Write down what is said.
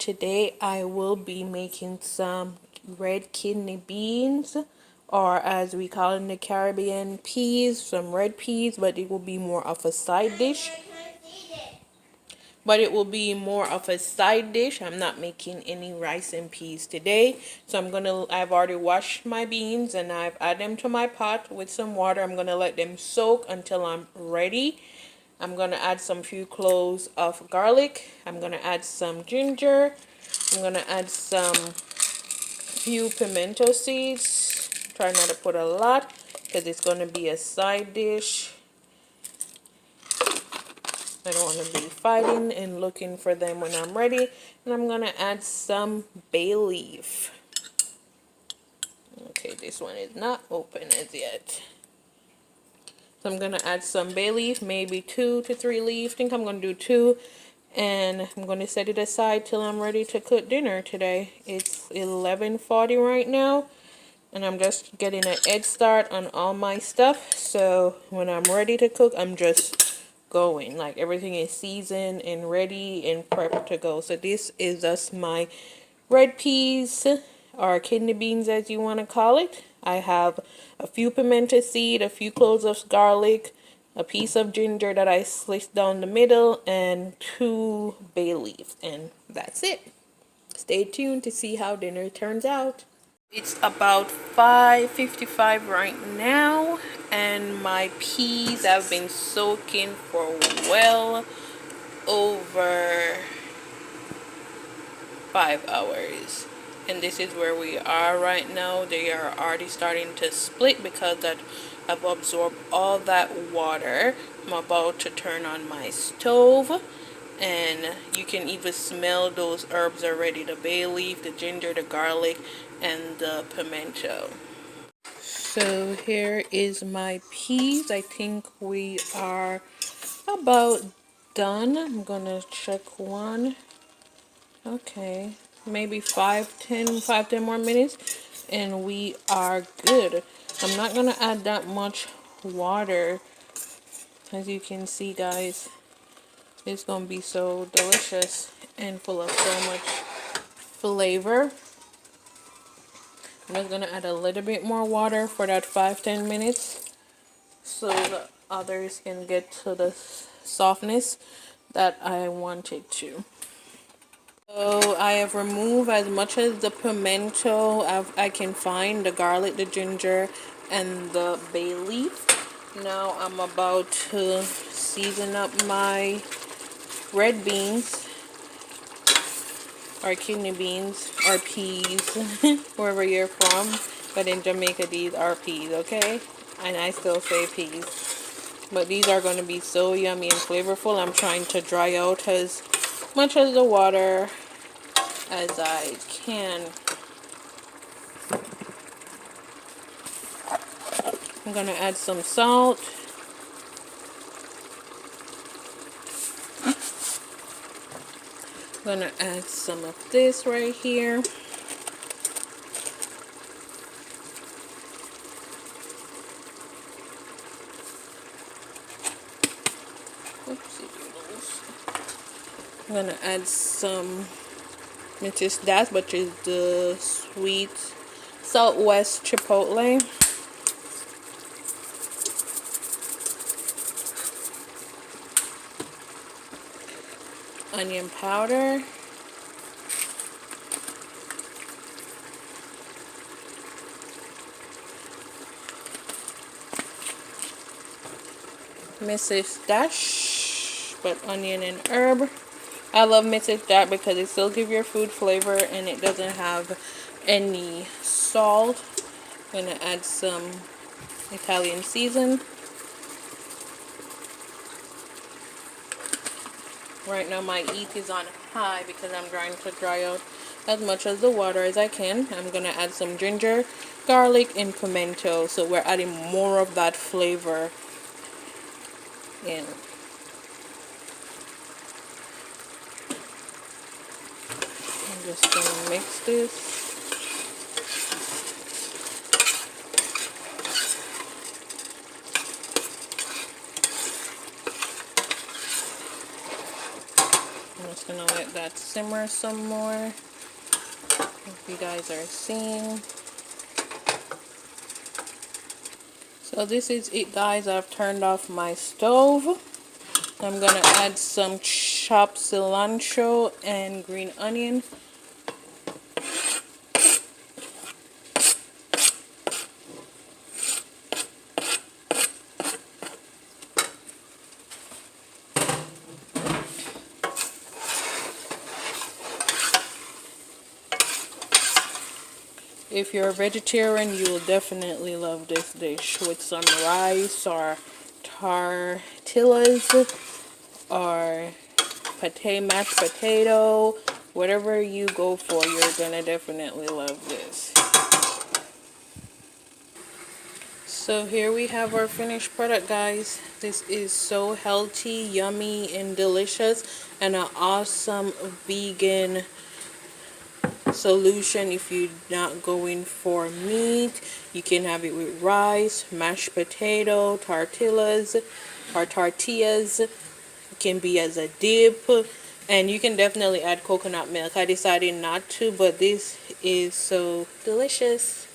today I will be making some red kidney beans, or as we call it in the Caribbean, peas, some red peas, but it will be more of a side dish. I'm not making any rice and peas today. So I've already washed my beans and I've added them to my pot with some water. I'm gonna let them soak until I'm ready. I'm gonna add some few cloves of garlic. I'm gonna add some ginger. I'm gonna add some few pimento seeds. Try not to put a lot because it's gonna be a side dish. I don't want to be fighting and looking for them when I'm ready. And I'm going to add some bay leaf. Okay, this one is not open as yet. So I'm going to add some bay leaf, maybe 2 to 3 leaves. I think I'm going to do 2. And I'm going to set it aside till I'm ready to cook dinner today. It's 11:40 right now. And I'm just getting a head start on all my stuff. So when I'm ready to cook, I'm just going, like everything is seasoned and ready and prepped to go. So this is just my red peas, or kidney beans as you want to call it. I have a few pimento seed, a few cloves of garlic, a piece of ginger that I sliced down the middle, and 2 bay leaves, and that's it. Stay tuned to see how dinner turns out. It's about 5:55 right now, and my peas have been soaking for well over 5 hours. And this is where we are right now. They are already starting to split because that I've absorbed all that water. I'm about to turn on my stove, and you can even smell those herbs already, the bay leaf, the ginger, the garlic, and the pimento. So here is my peas. I think we are about done. I'm gonna check one. Okay, maybe 5-10 more minutes and we are good. I'm not gonna add that much water. As you can see, guys, it's gonna be so delicious and full of so much flavor. I'm just gonna add a little bit more water for that 5-10 minutes so the others can get to the softness that I wanted to. So I have removed as much as the pimento I can find, the garlic, the ginger, and the bay leaf. Now I'm about to season up my red beans, or kidney beans, or peas, wherever you're from. But in Jamaica, these are peas, okay? And I still say peas. But these are going to be so yummy and flavorful. I'm trying to dry out as much of the water as I can. I'm going to add some salt. I'm going to add some of this right here. I'm going to add some Mrs. Das, which is the sweet Southwest Chipotle. Onion powder. Mrs. Dash, but onion and herb. I love Mrs. Dash because it still gives your food flavor and it doesn't have any salt. I'm gonna add some Italian season. Right now my heat is on high because I'm trying to dry out as much of the water as I can. I'm gonna add some ginger, garlic, and pimento, so we're adding more of that flavor in. I'm just gonna mix this. I'm just gonna let that simmer some more. If you guys are seeing. So this is it, guys. I've turned off my stove. I'm gonna add some chopped cilantro and green onion. If you're a vegetarian, you will definitely love this dish with some rice or tortillas or mashed potato. Whatever you go for, you're gonna definitely love this. So here we have our finished product, guys. This is so healthy, yummy, and delicious, and an awesome vegan solution. If you're not going for meat, you can have it with rice, mashed potato, tortillas or tortillas. It can be as a dip, and you can definitely add coconut milk. I decided not to, but this is so delicious.